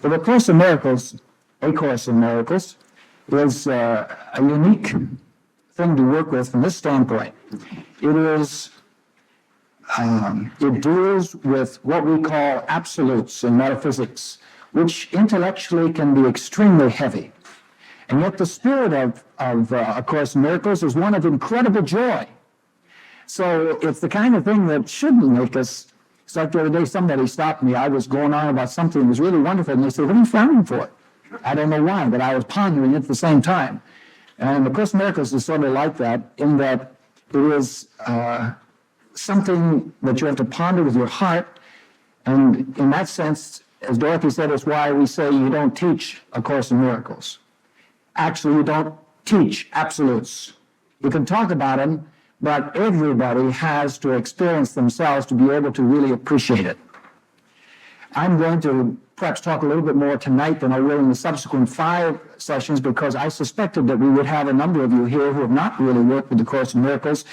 Well, the Course in Miracles, A Course in Miracles, is a unique thing to work with from this standpoint. It deals with what we call absolutes in metaphysics, which intellectually can be extremely heavy. And yet the spirit of A Course in Miracles is one of incredible joy. So it's the kind of thing that shouldn't make us. It's like the other day, somebody stopped me. I was going on about something that was really wonderful, and they said, "What are you frowning for?" I don't know why, but I was pondering it at the same time. And A Course in Miracles is sort of like that, in that it is something that you have to ponder with your heart. And in that sense, as Dorothy said, it's why we say you don't teach A Course in Miracles. Actually, you don't teach absolutes. You can talk about them, but everybody has to experience themselves to be able to really appreciate it. I'm going to perhaps talk a little bit more tonight than I will in the subsequent 5 sessions, because I suspected that we would have a number of you here who have not really worked with the Course in Miracles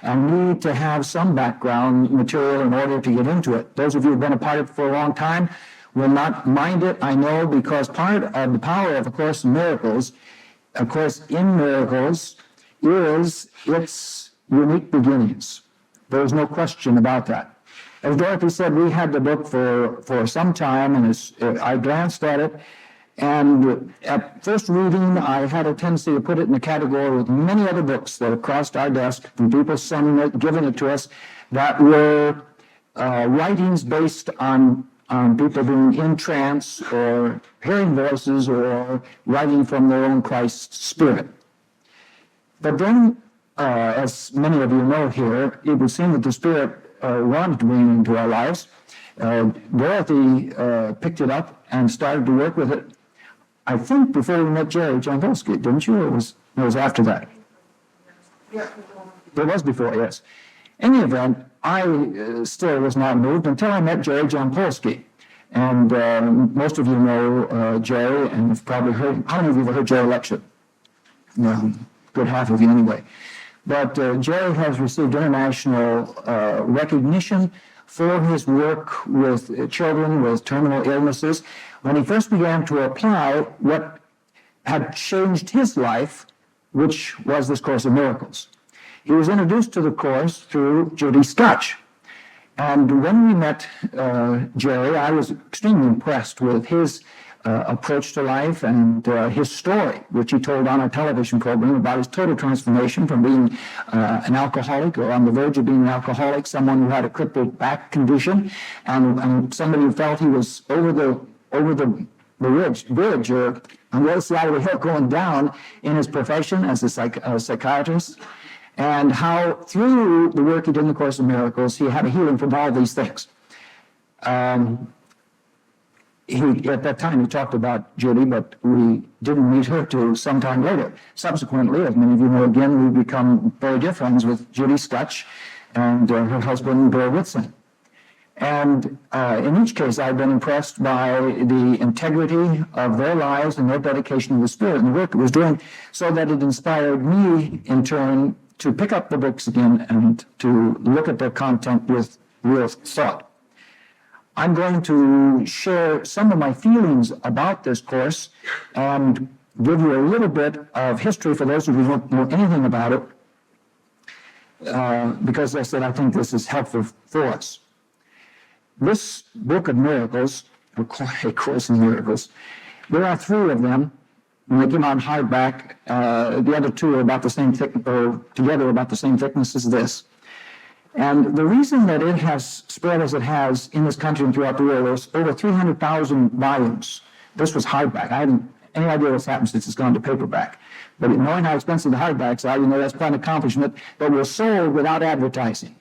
and need to have some background material in order to get into it. Those of you who have been a part of it for a long time will not mind it, I know, because part of the power of A Course in Miracles, A Course in Miracles, is its unique beginnings. There's no question about that. As Dorothy said, we had the book for some time, and I glanced at it, and at first reading, I had a tendency to put it in the category with many other books that have crossed our desk from people sending it, giving it to us, that were writings based on people being in trance or hearing voices or writing from their own Christ spirit. But then, as many of you know here, it would seem that the Spirit wanted to bring into our lives. Dorothy picked it up and started to work with it, I think, before we met Jerry Jampolsky, didn't you? Or it was after that? Yeah. It was before, yes. In any event, I still was not moved until I met Jerry Jampolsky. And most of you know Jerry, and have probably heard, how many of you have heard Jerry lecture? No, good half of you anyway. But Jerry has received international recognition for his work with children with terminal illnesses. When he first began to apply what had changed his life, which was this Course in Miracles. He was introduced to the Course through Judy Scotch. And when we met Jerry, I was extremely impressed with his approach to life and his story, which he told on our television program about his total transformation from being an alcoholic or on the verge of being an alcoholic, someone who had a crippled back condition, and somebody who felt he was over the bridge or on the other side of the hill going down in his profession as a psychiatrist, and how through the work he did in the Course in Miracles, he had a healing from all these things. At that time, he talked about Judy, but we didn't meet her till some time later. Subsequently, as many of you know, again, we've become very dear friends with Judy Scotch and her husband, Bill Whitson. And in each case, I've been impressed by the integrity of their lives and their dedication to the Spirit and the work it was doing, so that it inspired me, in turn, to pick up the books again and to look at their content with real thought. I'm going to share some of my feelings about this course and give you a little bit of history for those of you who don't know anything about it, because, as I said, I think this is helpful for us. This Book of Miracles, A Course in Miracles, there are 3 of them, and they came out hardback. The other 2 are about the same thick, or together about the same thickness as this. And the reason that it has spread as it has in this country and throughout the world is over 300,000 volumes. This was hardback. I haven't any idea what's happened since it's gone to paperback. But knowing how expensive the hardbacks are, you know, that's quite an accomplishment. But were sold without advertising.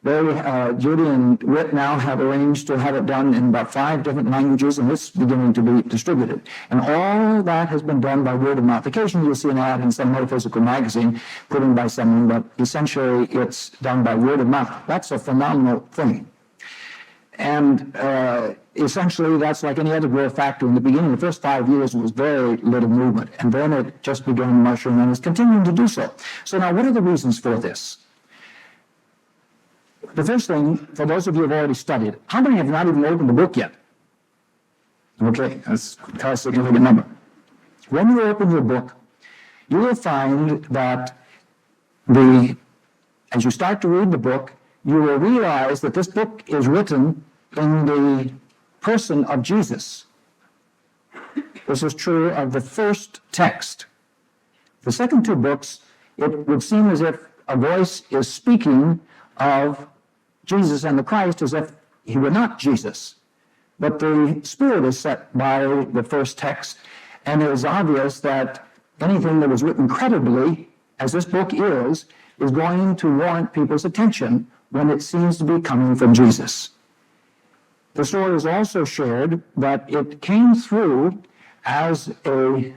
Judy and Whit now have arranged to have it done in about 5 different languages, and it's beginning to be distributed. And all that has been done by word of mouth. Occasionally you'll see an ad in some metaphysical magazine put in by someone, but essentially it's done by word of mouth. That's a phenomenal thing. And essentially that's like any other growth factor. In the beginning, the first 5 years, it was very little movement, and then it just began to mushroom and is continuing to do so. So now, what are the reasons for this? The first thing, for those of you who have already studied, how many have not even opened the book yet? Okay, that's a significant number. When you open your book, you will find that as you start to read the book, you will realize that this book is written in the person of Jesus. This is true of the first text. The second two books, it would seem as if a voice is speaking of Jesus and the Christ as if he were not Jesus. But the spirit is set by the first text, and it is obvious that anything that was written credibly, as this book is going to warrant people's attention when it seems to be coming from Jesus. The story is also shared that it came through as a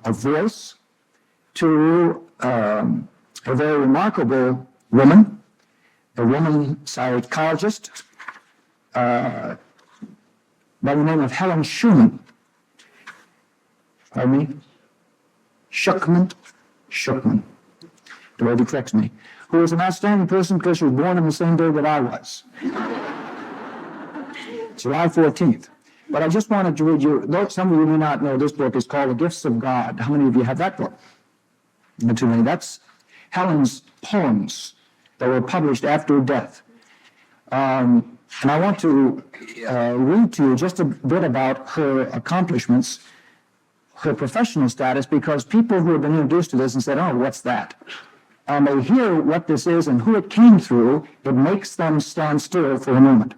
voice to a very remarkable woman, a woman psychologist by the name of Helen Schumann. Pardon me? Schuckman. The way he corrects me. Who was an outstanding person because she was born on the same day that I was. July 14th. But I just wanted to read you, though some of you may not know, this book is called The Gifts of God. How many of you have that book? Not too many. That's Helen's poems that were published after her death. And I want to read to you just a bit about her accomplishments, her professional status, because people who have been introduced to this and said, oh, what's that? And they hear what this is and who it came through, it makes them stand still for a moment.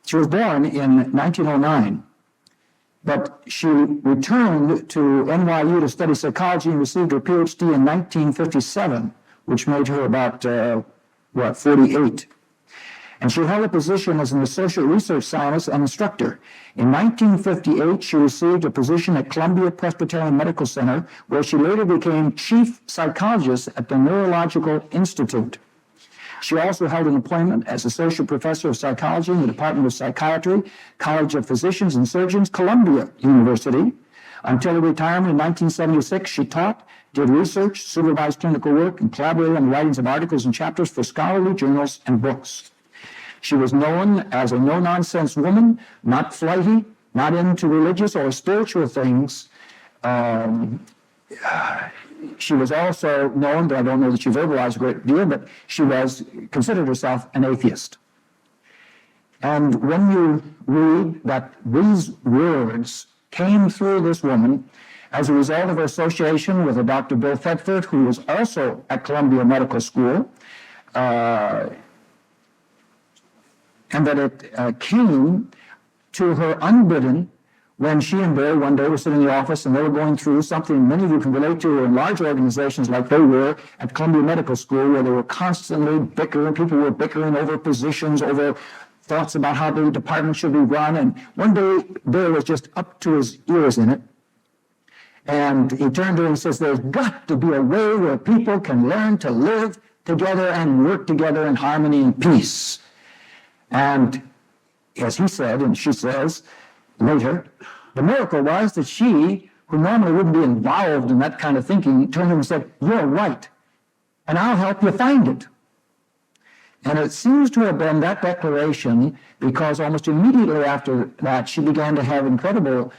She was born in 1909, but she returned to NYU to study psychology and received her PhD in 1957, which made her about, 48. And she held a position as an associate research scientist and instructor. In 1958, she received a position at Columbia Presbyterian Medical Center, where she later became chief psychologist at the Neurological Institute. She also held an appointment as associate professor of psychology in the Department of Psychiatry, College of Physicians and Surgeons, Columbia University. Until her retirement in 1976, she taught, did research, supervised clinical work, and collaborated on the writings of articles and chapters for scholarly journals and books. She was known as a no-nonsense woman, not flighty, not into religious or spiritual things. She was also known, but I don't know that she verbalized a great deal, but she considered herself an atheist. And when you read that these words came through this woman as a result of her association with a Dr. Bill Thetford, who was also at Columbia Medical School, and that it came to her unbidden when she and Bill one day were sitting in the office and they were going through something many of you can relate to in large organizations like they were at Columbia Medical School, where they were constantly bickering. People were bickering over positions, over thoughts about how the department should be run. And one day, Bill was just up to his ears in it. And he turned to her and says, there's got to be a way where people can learn to live together and work together in harmony and peace. And as he said, and she says later, the miracle was that she, who normally wouldn't be involved in that kind of thinking, turned to him and said, you're right, and I'll help you find it. And it seems to have been that declaration, because almost immediately after that, she began to have incredible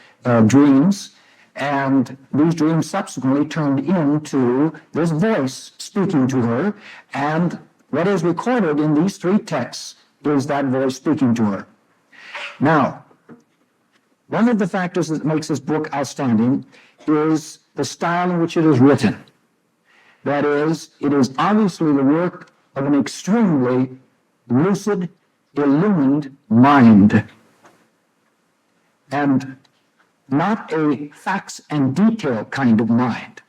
dreams, and these dreams subsequently turned into this voice speaking to her, and what is recorded in these three texts is that voice speaking to her. Now, one of the factors that makes this book outstanding is the style in which it is written. That is, it is obviously the work of an extremely lucid, illumined mind, and not a facts and detail kind of mind.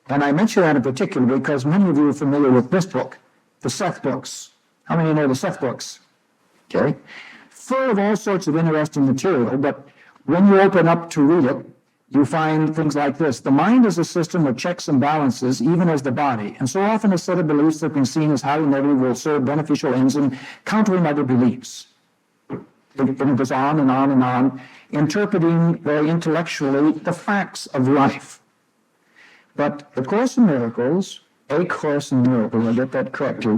And I mention that in particular because many of you are familiar with this book, the Sept books. How many know the Sept books? Okay. Full of all sorts of interesting material, but when you open up to read it, you find things like this. The mind is a system of checks and balances, even as the body, and so often a set of beliefs that can be seen as highly negative will serve beneficial ends in countering other beliefs. It goes on and on and on, interpreting very intellectually the facts of life. But the Course in Miracles, A Course in Miracles, I get that correctly,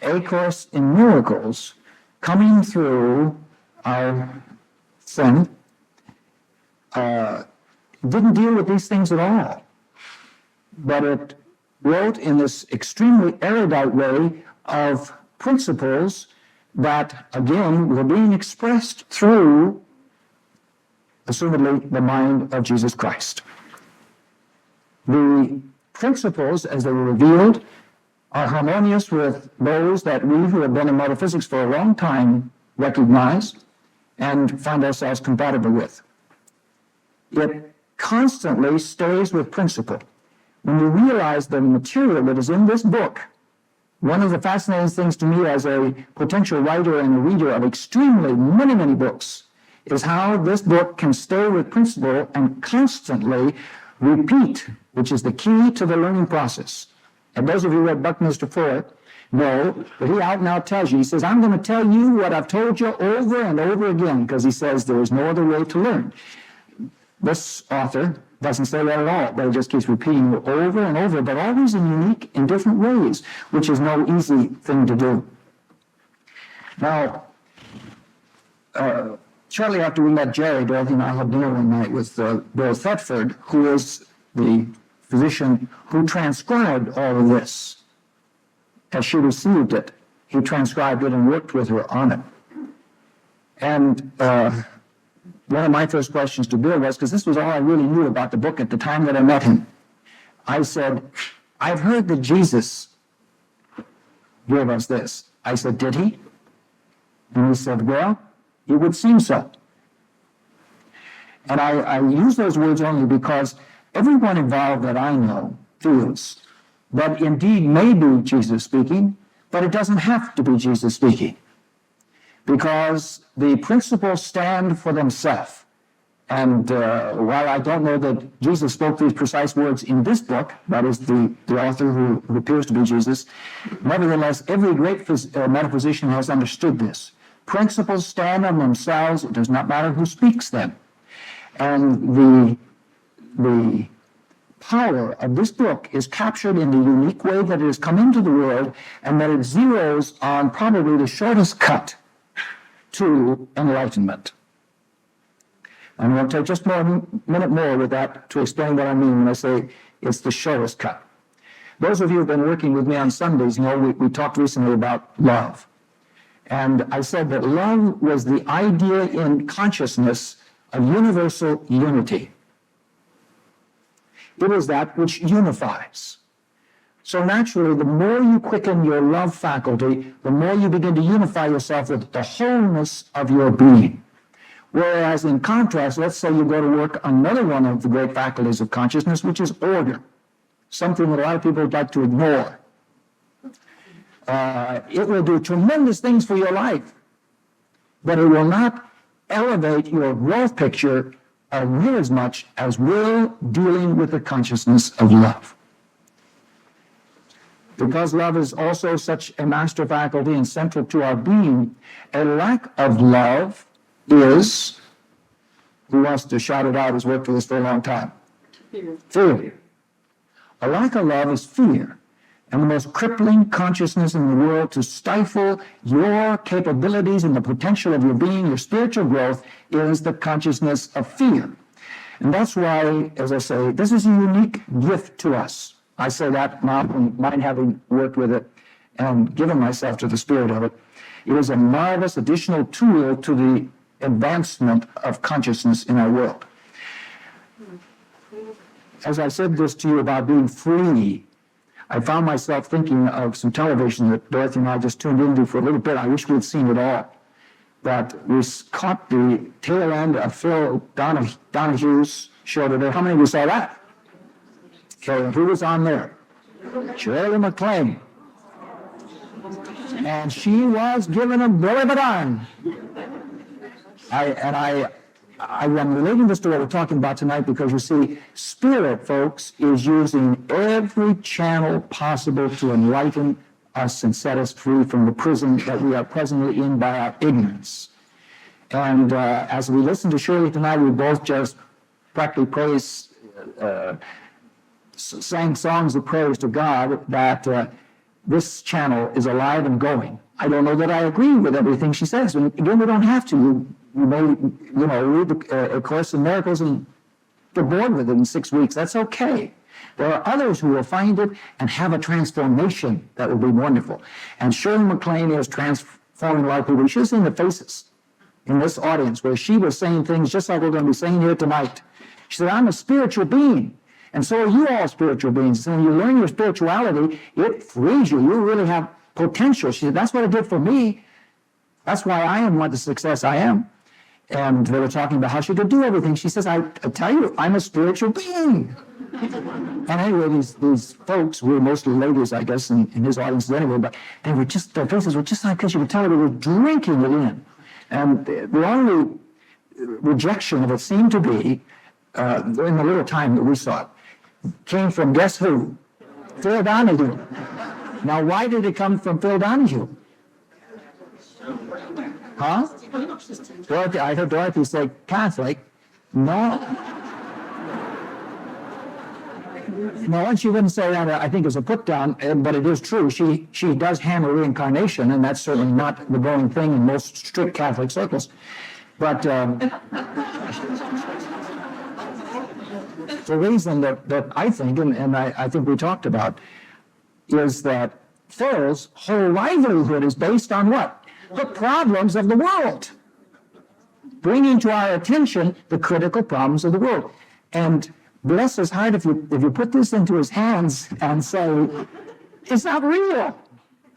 A Course in Miracles, coming through our friend, didn't deal with these things at all, but it wrote in this extremely erudite way of principles that, again, were being expressed through, assumedly, the mind of Jesus Christ. The principles, as they were revealed, are harmonious with those that we who have been in metaphysics for a long time recognize and find ourselves compatible with. It constantly stays with principle. When you realize the material that is in this book, one of the fascinating things to me as a potential writer and a reader of extremely many books is how this book can stay with principle and constantly repeat, which is the key to the learning process. And those of you who read Buckminster Fuller know that he out now tells you, he says, I'm going to tell you what I've told you over and over again, because he says there is no other way to learn. This author doesn't say that at all, but he just keeps repeating it over and over, but always in unique and different ways, which is no easy thing to do. Now, shortly after we met Jerry, Dorothy and I had dinner one night with Bill Thetford, who is the physician who transcribed all of this. As she received it, he transcribed it and worked with her on it. And one of my first questions to Bill was, because this was all I really knew about the book at the time that I met him, I said, I've heard that Jesus gave us this. I said, did he? And he said, well, it would seem so. And I use those words only because everyone involved that I know feels that indeed may be Jesus speaking, but it doesn't have to be Jesus speaking, because the principles stand for themselves. And while I don't know that Jesus spoke these precise words in this book, that is the author who appears to be Jesus, nevertheless, every great metaphysician has understood this. Principles stand on themselves. It does not matter who speaks them. And the power of this book is captured in the unique way that it has come into the world, and that it zeroes on probably the shortest cut to enlightenment. I'm going to take just a minute more with that to explain what I mean when I say it's the shortest cut. Those of you who have been working with me on Sundays know we talked recently about love. And I said that love was the idea in consciousness of universal unity. It is that which unifies. So naturally, the more you quicken your love faculty, the more you begin to unify yourself with the wholeness of your being. Whereas in contrast, let's say you go to work on another one of the great faculties of consciousness, which is order, something that a lot of people would like to ignore. It will do tremendous things for your life, but it will not elevate your growth picture near as much as will dealing with the consciousness of love. Because love is also such a master faculty and central to our being, a lack of love is, who wants to shout it out, has worked with us for a long time? Fear. A lack of love is fear. And the most crippling consciousness in the world to stifle your capabilities and the potential of your being, your spiritual growth, is the consciousness of fear. And that's why, as I say, this is a unique gift to us. I say that now from mine having worked with it and given myself to the spirit of it. It is a marvelous additional tool to the advancement of consciousness in our world. As I said this to you about being free, I found myself thinking of some television that Dorothy and I just tuned into for a little bit. I wish we'd seen it all. But we caught the tail end of Phil Donahue's show today. How many of you saw that? Okay, who was on there? Shirley MacLaine. And she was given a bill of a darn. I'm relating this to what we're talking about tonight because, you see, Spirit, folks, is using every channel possible to enlighten us and set us free from the prison that we are presently in by our ignorance. And as we listen to Shirley tonight, we both just practically sang songs of praise to God that this channel is alive and going. I don't know that I agree with everything she says. And again, we don't have to. you may, read A Course in Miracles and get bored with it in 6 weeks. That's okay. There are others who will find it and have a transformation that will be wonderful. And Shirley MacLaine is transforming a lot of people. She's seen the faces in this audience where she was saying things just like we're going to be saying here tonight. She said, I'm a spiritual being, and so are you all spiritual beings. So when you learn your spirituality, it frees you. You really have potential. She said, that's what it did for me. That's why I am what the success I am. And they were talking about how she could do everything. She says, I tell you, I'm a spiritual being. And anyway, these folks were mostly ladies, I guess, in his audiences anyway, but they were just, their faces were just like this. You could tell they were drinking it in. And the only rejection of it seemed to be, in the little time that we saw it, came from guess who? Phil Donahue. Now, why did it come from Phil Donahue? Huh? Dorothy, I heard Dorothy say Catholic. No. No, and she wouldn't say that, I think, as a put down, but it is true. She does hammer reincarnation, and that's certainly not the going thing in most strict Catholic circles. But the reason that I think, and I think we talked about, is that Phil's whole livelihood is based on what? The problems of the world. Bringing to our attention the critical problems of the world. And bless his heart if you put this into his hands and say, it's not real.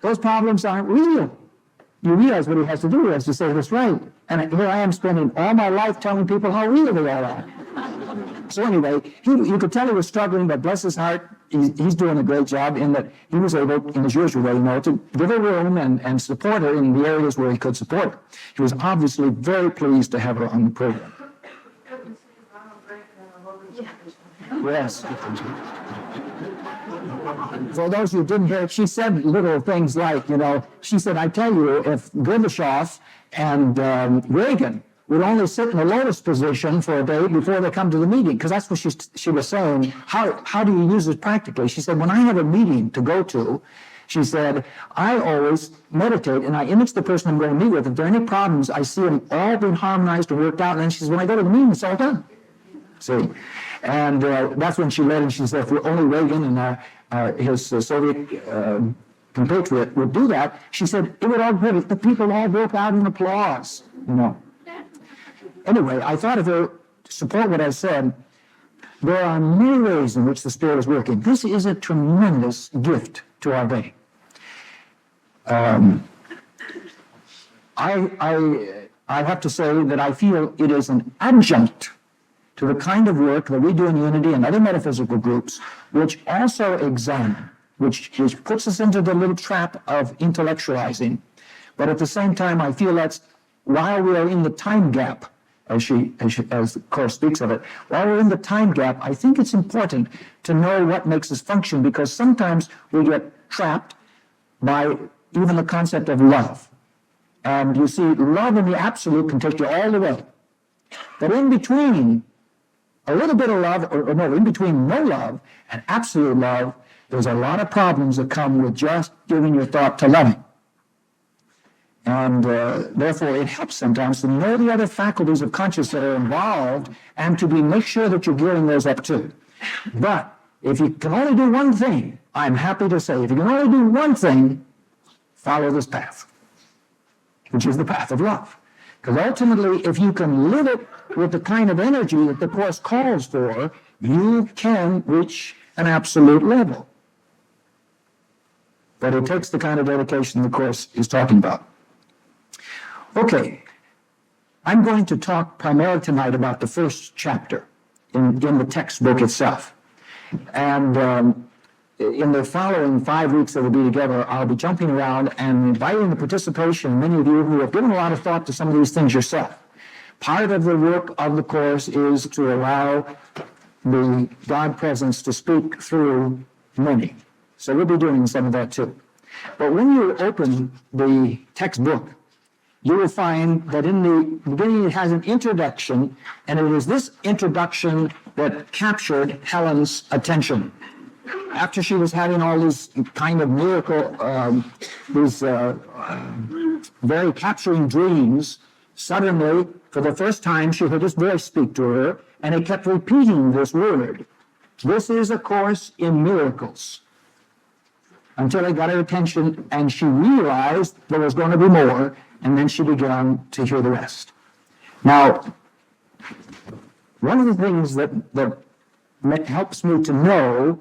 Those problems aren't real. You realize what he has to do. He has to say this right. And here I am spending all my life telling people how real they all are. So anyway, you could tell he was struggling, but bless his heart, he's doing a great job in that he was able, in his usual way, to give her room and support her in the areas where he could support her. He was obviously very pleased to have her on the program. Yes. For those who didn't hear it, she said little things like, she said, I tell you, if Gorbachev and Reagan would only sit in the lotus position for a day before they come to the meeting, because that's what she was saying. How do you use it practically? She said, when I have a meeting to go to, she said, I always meditate and I image the person I'm going to meet with. If there are any problems, I see them all being harmonized and worked out. And then she says, when I go to the meeting, it's all done. See? And that's when she led, and she said, if only Reagan and his Soviet compatriot would do that, she said, it would all good. The people all broke out in applause, Anyway, I thought if to support what I said, there are many ways in which the Spirit is working. This is a tremendous gift to our day. I have to say that I feel it is an adjunct to the kind of work that we do in Unity and other metaphysical groups, which also examine, which puts us into the little trap of intellectualizing. But at the same time, I feel that's while we are in the time gap, as the Course speaks of it, while we're in the time gap, I think it's important to know what makes us function, because sometimes we get trapped by even the concept of love. And you see, love in the absolute can take you all the way. But in between a little bit of love, in between no love and absolute love, there's a lot of problems that come with just giving your thought to loving. And therefore, it helps sometimes to know the other faculties of consciousness that are involved and to make sure that you're gearing those up too. But if you can only do one thing, I'm happy to say, if you can only do one thing, follow this path, which is the path of love. Because ultimately, if you can live it with the kind of energy that the Course calls for, you can reach an absolute level. But it takes the kind of dedication the Course is talking about. Okay, I'm going to talk primarily tonight about the first chapter in the textbook itself. And in the following 5 weeks that we'll be together, I'll be jumping around and inviting the participation of many of you who have given a lot of thought to some of these things yourself. Part of the work of the Course is to allow the God presence to speak through many. So we'll be doing some of that too. But when you open the textbook, you will find that in the beginning it has an introduction, and it is this introduction that captured Helen's attention. After she was having all these kind of miracle, these very capturing dreams, Suddenly, for the first time, she heard his voice speak to her, and he kept repeating this word. This is a course in miracles. Until it got her attention, and she realized there was going to be more, and then she began to hear the rest. Now, one of the things that helps me to know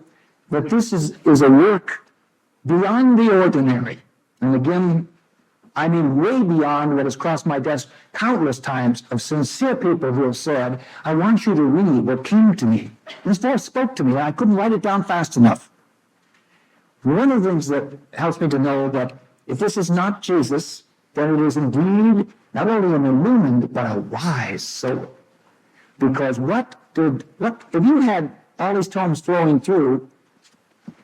that this is a work beyond the ordinary, and again, I mean way beyond what has crossed my desk countless times of sincere people who have said, I want you to read what came to me. This voice spoke to me, and I couldn't write it down fast enough. One of the things that helps me to know that if this is not Jesus, then it is indeed not only an illumined, but a wise soul. Because if you had all these tomes flowing through,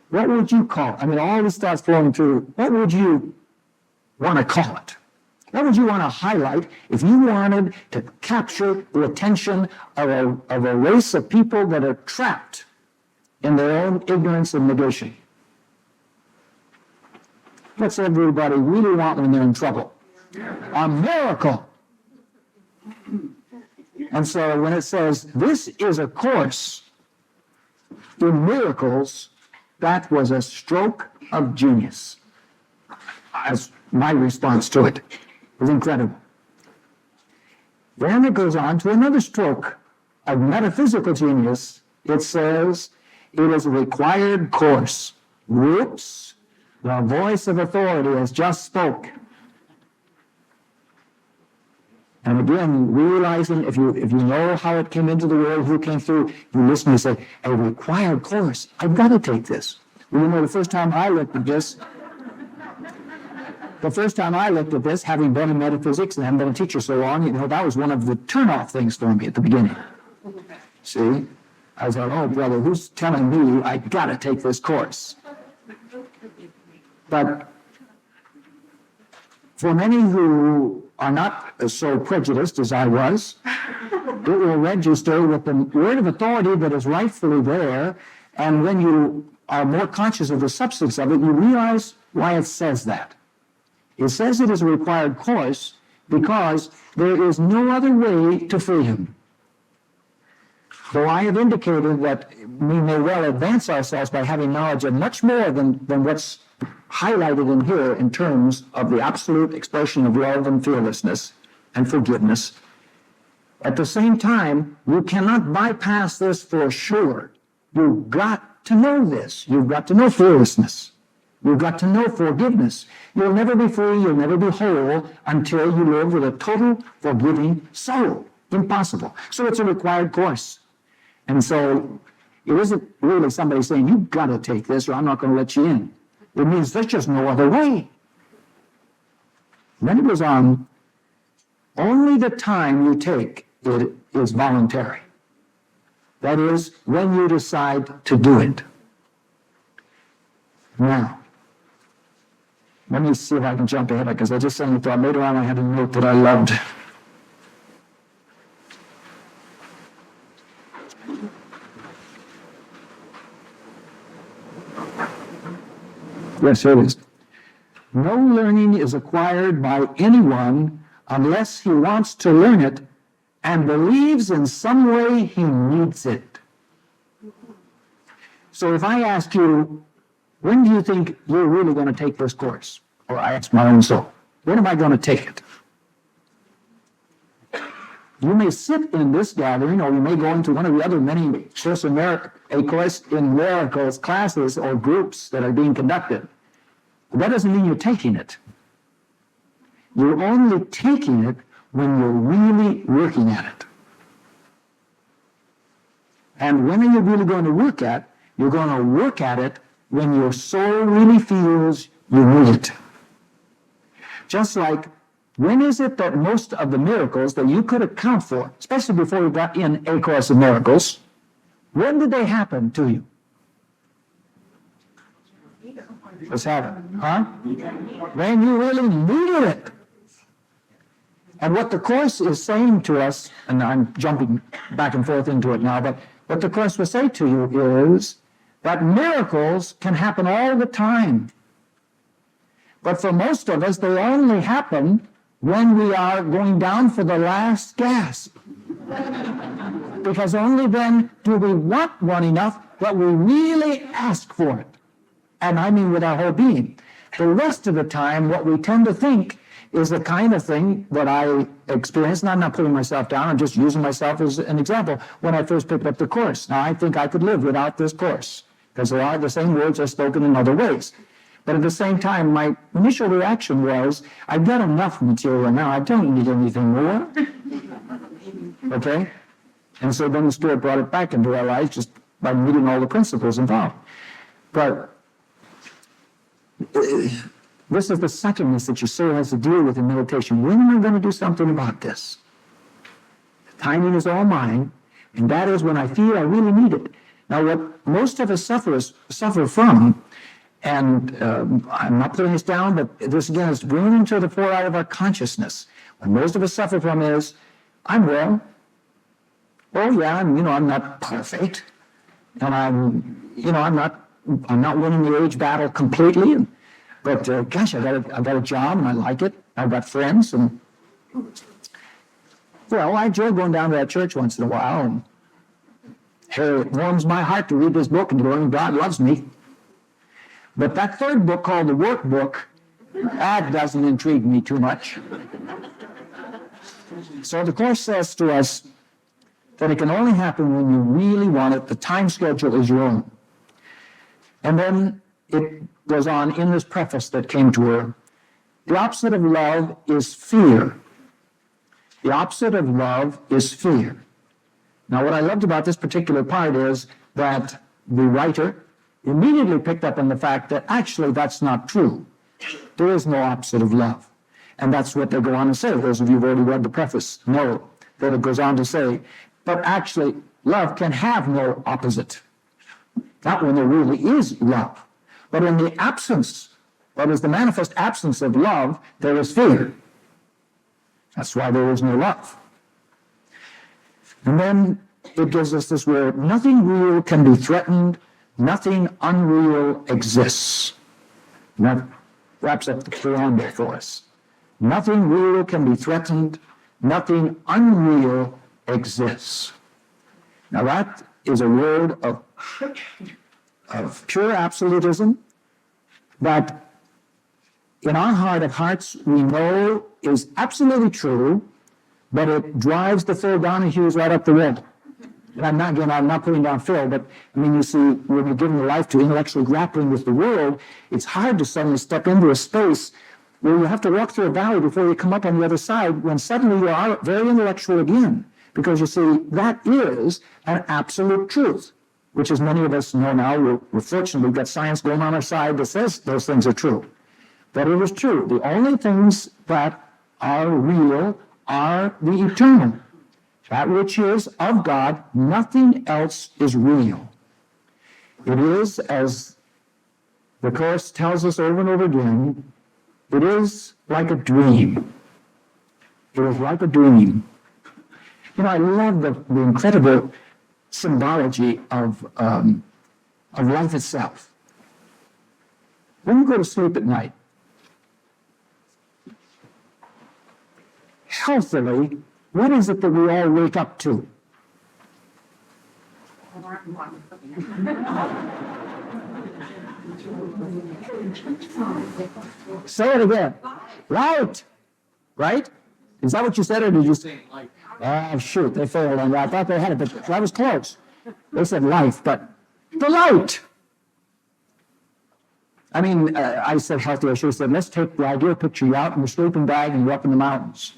what would you call it? I mean, all these thoughts flowing through, what would you want to call it? What would you want to highlight if you wanted to capture the attention of a race of people that are trapped in their own ignorance and negation? What's everybody really want when they're in trouble? A miracle. And so when it says, this is a course in miracles, that was a stroke of genius. As my response to it. It was incredible. Then it goes on to another stroke of metaphysical genius. It says, it is a required course. Whoops. The voice of authority has just spoke. And again, realizing if you know how it came into the world, who came through, you listen and say, a required course. I've got to take this. Well, you know, the first time I looked at this, having been in metaphysics and having been a teacher so long, you know, that was one of the turn-off things for me at the beginning. See? I thought, oh, brother, who's telling me I got to take this course? But for many who are not so prejudiced as I was, it will register with the word of authority that is rightfully there, and when you are more conscious of the substance of it, you realize why it says that. It says it is a required course because there is no other way to free him. Though I have indicated that we may well advance ourselves by having knowledge of much more than what's highlighted in here in terms of the absolute expression of love and fearlessness and forgiveness, at the same time, you cannot bypass this for sure. You've got to know this. You've got to know fearlessness. You've got to know forgiveness. You'll never be free, you'll never be whole until you live with a total forgiving soul. Impossible. So it's a required course. And so it isn't really somebody saying, you've got to take this or I'm not going to let you in. It means there's just no other way. Then it goes on, only the time you take it is voluntary. That is, when you decide to do it. Now, let me see if I can jump ahead, because I just suddenly thought later on I had a note that I loved. Yes, here it is. No learning is acquired by anyone unless he wants to learn it and believes in some way he needs it. So if I ask you, when do you think you're really going to take this course? Or I ask my own soul, when am I going to take it? You may sit in this gathering, or you may go into one of the other many Course in Miracles classes or groups that are being conducted. But that doesn't mean you're taking it. You're only taking it when you're really working at it. And when are you really going to work at? You're going to work at it when your soul really feels you need it. Just like, when is it that most of the miracles that you could account for, especially before you got in A Course in Miracles, when did they happen to you? What's happened? Huh? When you really needed it. And what the Course is saying to us, and I'm jumping back and forth into it now, but what the Course will say to you is that miracles can happen all the time. But for most of us, they only happen when we are going down for the last gasp. Because only then do we want one enough that we really ask for it. And I mean with our whole being. The rest of the time, what we tend to think is the kind of thing that I experienced, and I'm not putting myself down, I'm just using myself as an example, when I first picked up the course. Now, I think I could live without this course, because a lot of the same words are spoken in other ways. But at the same time, my initial reaction was, I've got enough material now, I don't need anything more. Okay? And so then the Spirit brought it back into our lives just by meeting all the principles involved. But this is the suckiness that your soul has to deal with in meditation. When am I going to do something about this? The timing is all mine, and that is when I feel I really need it. Now, what most of us suffer from, and I'm not putting this down, but this again is bringing into the forelight of our consciousness. What most of us suffer from is, I'm well. Oh yeah, I'm not perfect, and I'm not winning the age battle completely. But gosh, I've got a job and I like it. I've got friends, and well, I enjoy going down to that church once in a while, and it warms my heart to read this book and to learn God loves me. But that third book, called the Workbook, that doesn't intrigue me too much. So the Course says to us that it can only happen when you really want it. The time schedule is your own. And then it goes on in this preface that came to her. The opposite of love is fear. The opposite of love is fear. Now, what I loved about this particular part is that the writer immediately picked up on the fact that actually that's not true. There is no opposite of love. And that's what they go on to say. Those of you who've already read the preface know that it goes on to say, but actually love can have no opposite. Not when there really is love. But in the absence, what is the manifest absence of love, there is fear. That's why there is no love. And then it gives us this word, nothing real can be threatened, nothing unreal exists. And that wraps up the preamble for us. Nothing real can be threatened, nothing unreal exists. Now that is a word of pure absolutism that in our heart of hearts we know is absolutely true, but it drives the Phil Donahues right up the wall. And I'm not putting down Phil, but I mean, you see, when you're giving your life to intellectually grappling with the world, it's hard to suddenly step into a space where you have to walk through a valley before you come up on the other side, when suddenly you are very intellectual again. Because you see, that is an absolute truth, which as many of us know now, we're fortunate we've got science going on our side that says those things are true. But it is true. The only things that are real are the eternal. That which is of God, nothing else is real. It is, as the Course tells us over and over again, it is like a dream. It is like a dream. I love the incredible symbology of life itself. When you go to sleep at night, healthily, what is it that we all wake up to? Say it again. Light. Right? Is that what you said, or did you say light? Shoot, they failed on that. I thought they had it, but that was close. They said life, but the light. I mean, I said healthy. I should have said, let's take the ideal picture. You're out in your sleeping bag and you're up in the mountains.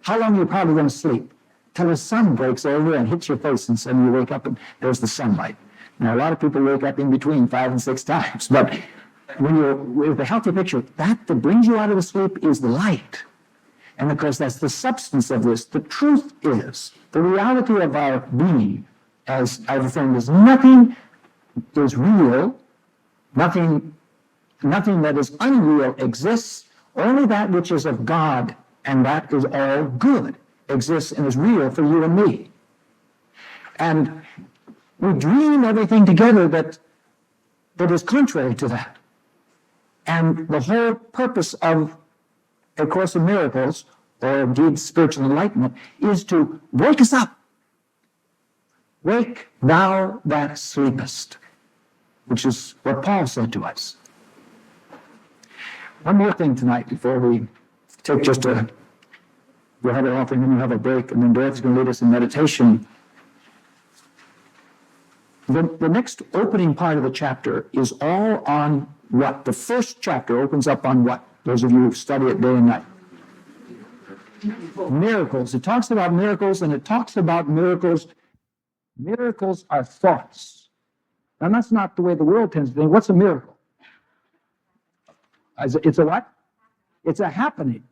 How long are you probably going to sleep? Till the sun breaks over and hits your face, and suddenly you wake up and there's the sunlight. Now, a lot of people wake up in between 5 and 6 times, but when you're with a healthy picture, that brings you out of the sleep is the light. And of course, that's the substance of this. The truth is, the reality of our being, as I've affirmed, is nothing is real, nothing that is unreal exists, only that which is of God, and that is all good, exists and is real for you and me. And we dream everything together that is contrary to that. And the whole purpose of A Course in Miracles, or indeed spiritual enlightenment, is to wake us up. Wake thou that sleepest, which is what Paul said to us. One more thing tonight before we take we'll have an offering, then we'll have a break, and then Dorothy's going to lead us in meditation. The next opening part of the chapter is all on what? The first chapter opens up on what? Those of you who study it day and night. Miracles. It talks about miracles, and it talks about miracles. Miracles are thoughts. And that's not the way the world tends to think. What's a miracle? It's a what? It's a happening.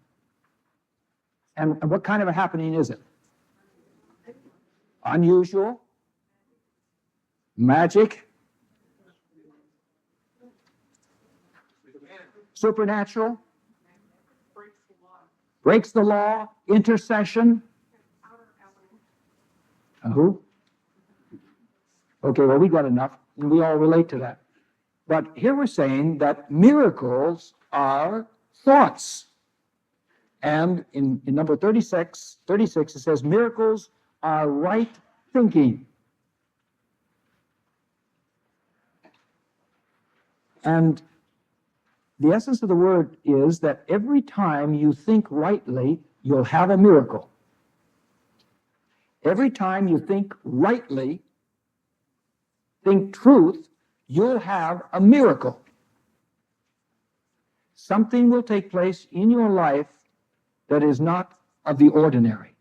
And what kind of a happening is it? Unusual? Magic? Supernatural? Breaks the law? Intercession? Who? Okay, well, we got enough, and we all relate to that. But here we're saying that miracles are thoughts. And in number 36, it says, miracles are right thinking. And the essence of the word is that every time you think rightly, you'll have a miracle. Every time you think rightly, think truth, you'll have a miracle. Something will take place in your life that is not of the ordinary,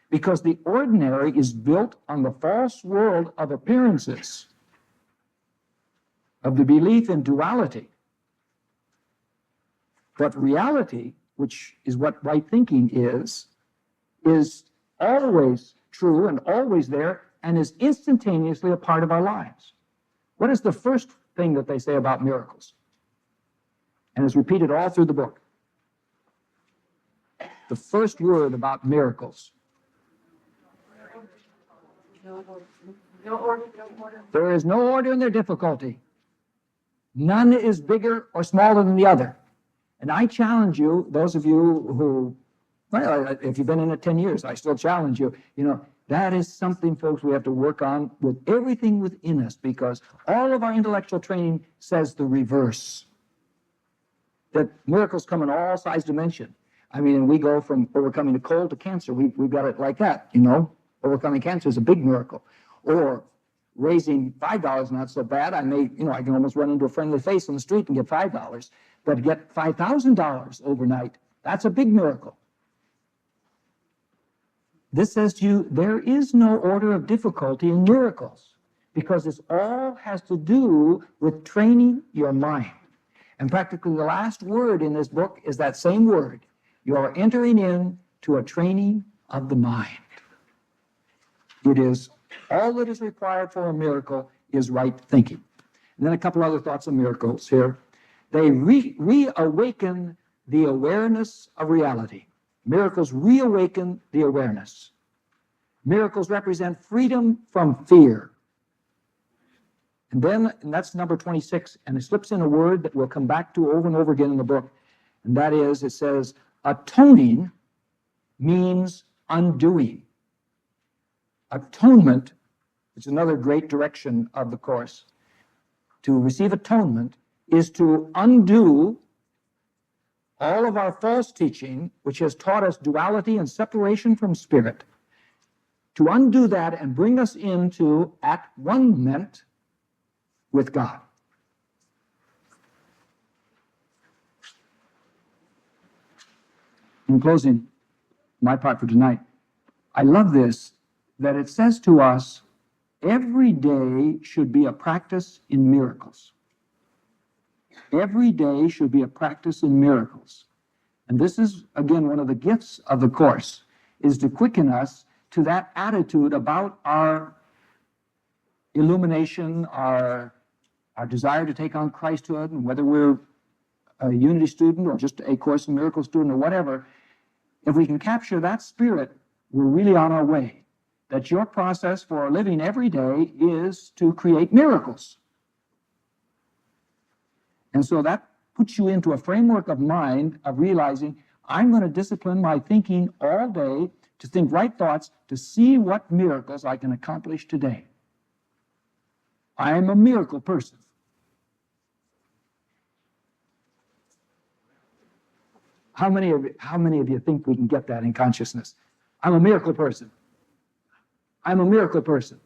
because the ordinary is built on the false world of appearances, of the belief in duality. But reality, which is what right thinking is always true and always there and is instantaneously a part of our lives. What is the first thing that they say about miracles? And it's repeated all through the book. The first word about miracles. There is no order in their difficulty. None is bigger or smaller than the other. And I challenge you, those of you who, well, if you've been in it 10 years, I still challenge you, that is something, folks, we have to work on with everything within us, because all of our intellectual training says the reverse. That miracles come in all size dimension. I mean, and we go from overcoming the cold to cancer. We've got it like that, Overcoming cancer is a big miracle. Or raising $5, not so bad. I can almost run into a friendly face on the street and get $5. But get $5,000 overnight, that's a big miracle. This says to you, there is no order of difficulty in miracles, because this all has to do with training your mind. And practically the last word in this book is that same word. You are entering into a training of the mind. It is all that is required for a miracle is right thinking. And then a couple other thoughts on miracles here. They reawaken the awareness of reality. Miracles reawaken the awareness. Miracles represent freedom from fear. And that's number 26, and it slips in a word that we'll come back to over and over again in the book. And that is, it says, atoning means undoing. Atonement, which is another great direction of the course. To receive atonement is to undo all of our false teaching, which has taught us duality and separation from spirit, to undo that and bring us into at one-ment with God. In closing, my part for tonight, I love this, that it says to us, every day should be a practice in miracles. Every day should be a practice in miracles. And this is, again, one of the gifts of the course, is to quicken us to that attitude about our illumination, our desire to take on Christhood, and whether we're a Unity student or just a Course in Miracles student or whatever. If we can capture that spirit, we're really on our way. That your process for living every day is to create miracles. And so that puts you into a framework of mind of realizing I'm going to discipline my thinking all day to think right thoughts, to see what miracles I can accomplish today. I'm a miracle person. How many of you think we can get that in consciousness? I'm a miracle person. I'm a miracle person.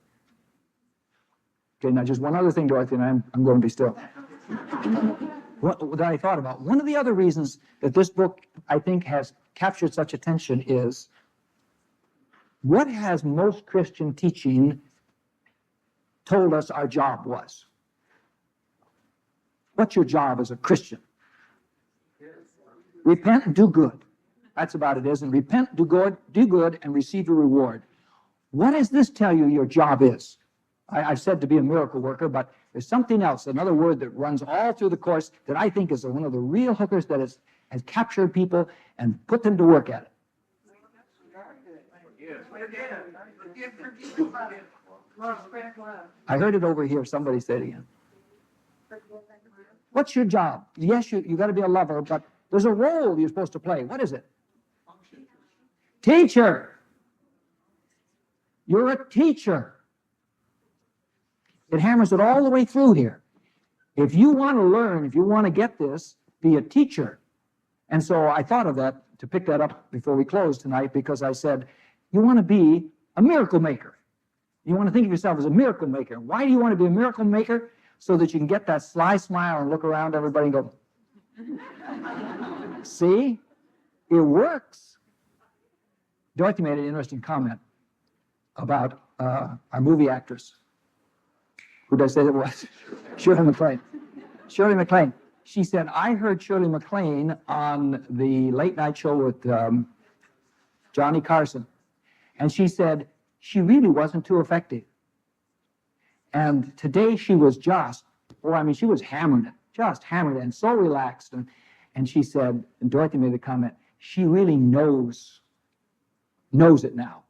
Okay, now just one other thing, Dorothy, and I'm going to be still. What that I thought about. One of the other reasons that this book, I think, has captured such attention is, what has most Christian teaching told us our job was? What's your job as a Christian? Repent and do good. That's about it, isn't it? Repent, do good, and receive a reward. What does this tell you your job is? I've said to be a miracle worker, but there's something else, another word that runs all through the course that I think is one of the real hookers that has captured people and put them to work at it. I heard it over here. Somebody say it again. What's your job? Yes, you got to be a lover, but there's a role you're supposed to play. What is it? Teacher. You're a teacher. It hammers it all the way through here. If you want to learn, if you want to get this, be a teacher. And so I thought of that to pick that up before we close tonight, because I said, you want to be a miracle maker. You want to think of yourself as a miracle maker. Why do you want to be a miracle maker? So that you can get that sly smile and look around everybody and go, see? It works. Dorothy made an interesting comment about our movie actress. Who did I say it was? Shirley MacLaine. Shirley MacLaine. She said, I heard Shirley MacLaine on the late night show with Johnny Carson. And she said, she really wasn't too effective. And today she was just, she was hammering it, just hammering it, and so relaxed. And she said, and Dorothy made the comment, she really knows it now.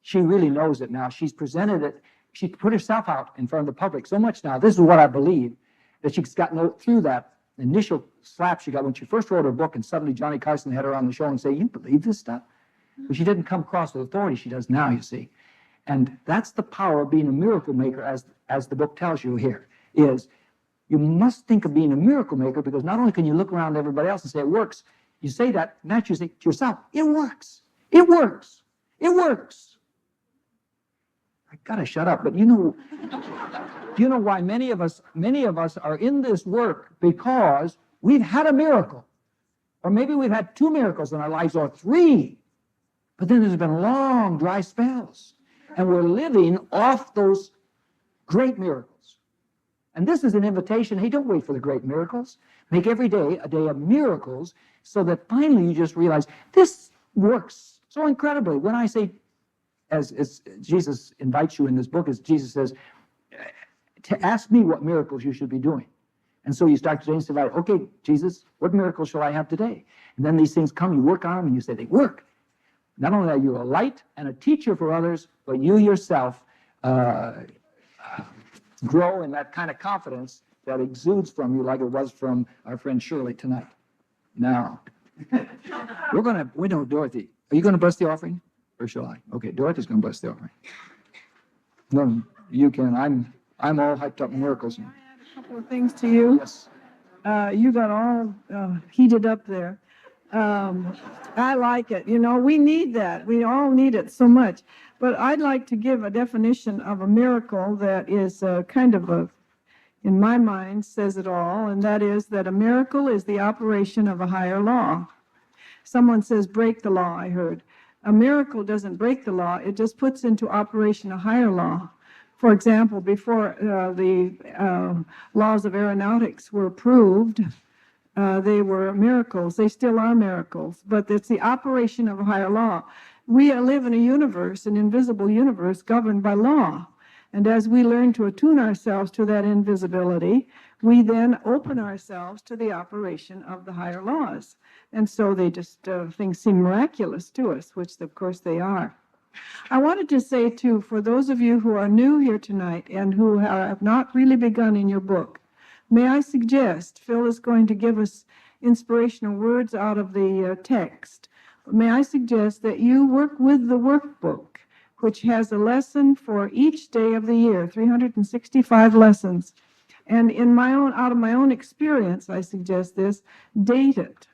She really knows it now. She's presented it. She put herself out in front of the public so much now. This is what I believe, that she's gotten through that initial slap she got when she first wrote her book, and suddenly Johnny Carson had her on the show and say, you believe this stuff? But she didn't come across with authority. She does now, you see. And that's the power of being a miracle maker, as the book tells you here, is you must think of being a miracle maker, because not only can you look around at everybody else and say it works, you say that, naturally you say to yourself, it works. It works. It works. I gotta shut up, but you know why many of us are in this work? Because we've had a miracle. Or maybe we've had 2 miracles in our lives, or 3. But then there's been long, dry spells. And we're living off those great miracles. And this is an invitation. Hey, don't wait for the great miracles. Make every day a day of miracles, so that finally you just realize this works so incredibly. When I say, as Jesus invites you in this book, as Jesus says, to ask me what miracles you should be doing. And so you start to say, okay, Jesus, what miracles shall I have today? And then these things come, you work on them, and you say, they work. Not only are you a light and a teacher for others, but you yourself grow in that kind of confidence that exudes from you, like it was from our friend Shirley tonight. Now, we know Dorothy. Are you going to bless the offering? Or shall I? Okay, Dorothy's going to bless the offering. No, you can. I'm all hyped up in miracles. Can I add a couple of things to you? Yes. You got all heated up there. I like it. We need that. We all need it so much. But I'd like to give a definition of a miracle that is kind of in my mind, says it all, and that is that a miracle is the operation of a higher law. Someone says break the law, I heard. A miracle doesn't break the law. It just puts into operation a higher law. For example, before the laws of aeronautics were approved, they were miracles. They still are miracles, but it's the operation of a higher law. We live in a universe, an invisible universe governed by law. And as we learn to attune ourselves to that invisibility, we then open ourselves to the operation of the higher laws. And so they just, things seem miraculous to us, which of course they are. I wanted to say too, for those of you who are new here tonight and who have not really begun in your book, may I suggest, Phil is going to give us inspirational words out of the text. May I suggest that you work with the workbook, which has a lesson for each day of the year, 365 lessons. And out of my own experience, I suggest this, date it.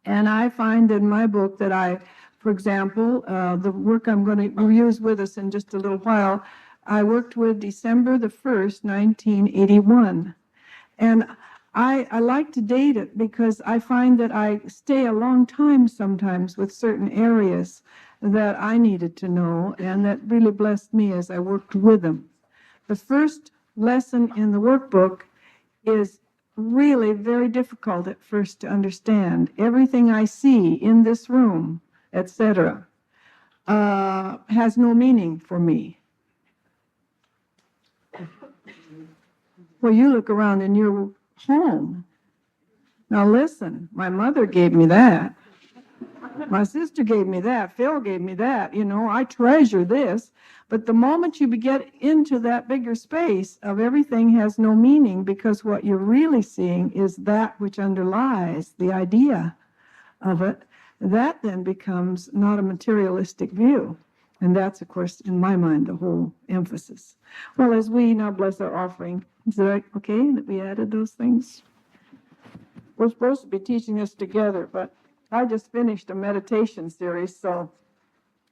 And I find in my book that for example, the work I'm going to use with us in just a little while, I worked with December the 1st, 1981. And I like to date it because I find that I stay a long time sometimes with certain areas that I needed to know, and that really blessed me as I worked with them. The first lesson in the workbook is really very difficult at first to understand. Everything I see in this room, etc., has no meaning for me. Well, you look around in your home. Now listen, my mother gave me that. My sister gave me that. Phil gave me that. I treasure this. But the moment you get into that bigger space of everything has no meaning, because what you're really seeing is that which underlies the idea of it, that then becomes not a materialistic view. And that's, of course, in my mind, the whole emphasis. Well, as we now bless our offering, is it okay that we added those things? We're supposed to be teaching this together, but I just finished a meditation series, so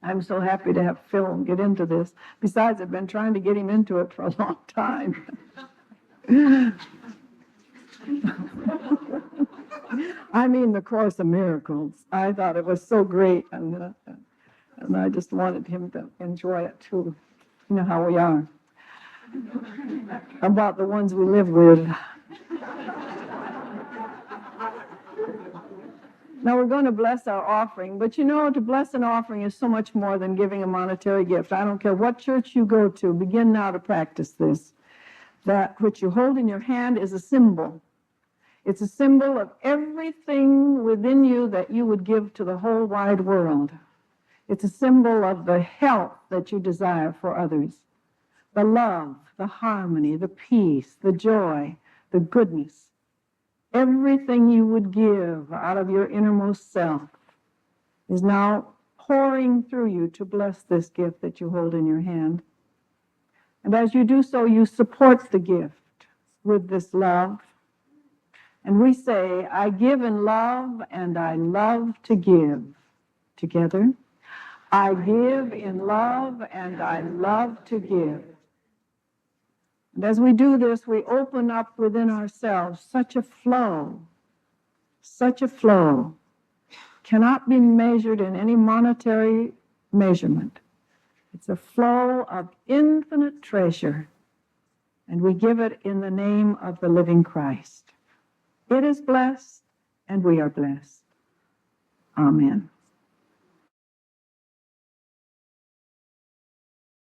I'm so happy to have Phil get into this. Besides, I've been trying to get him into it for a long time. I mean, the Course of Miracles. I thought it was so great, and I just wanted him to enjoy it too. You know how we are about the ones we live with. Now we're going to bless our offering, but to bless an offering is so much more than giving a monetary gift. I don't care what church you go to, begin now to practice this. That which you hold in your hand is a symbol. It's a symbol of everything within you that you would give to the whole wide world. It's a symbol of the health that you desire for others, the love, the harmony, the peace, the joy, the goodness. Everything you would give out of your innermost self is now pouring through you to bless this gift that you hold in your hand. And as you do so, you support the gift with this love. And we say, I give in love and I love to give. Together, I give in love and I love to give. And as we do this, we open up within ourselves such a flow, cannot be measured in any monetary measurement. It's a flow of infinite treasure, and we give it in the name of the living Christ. It is blessed, and we are blessed. Amen.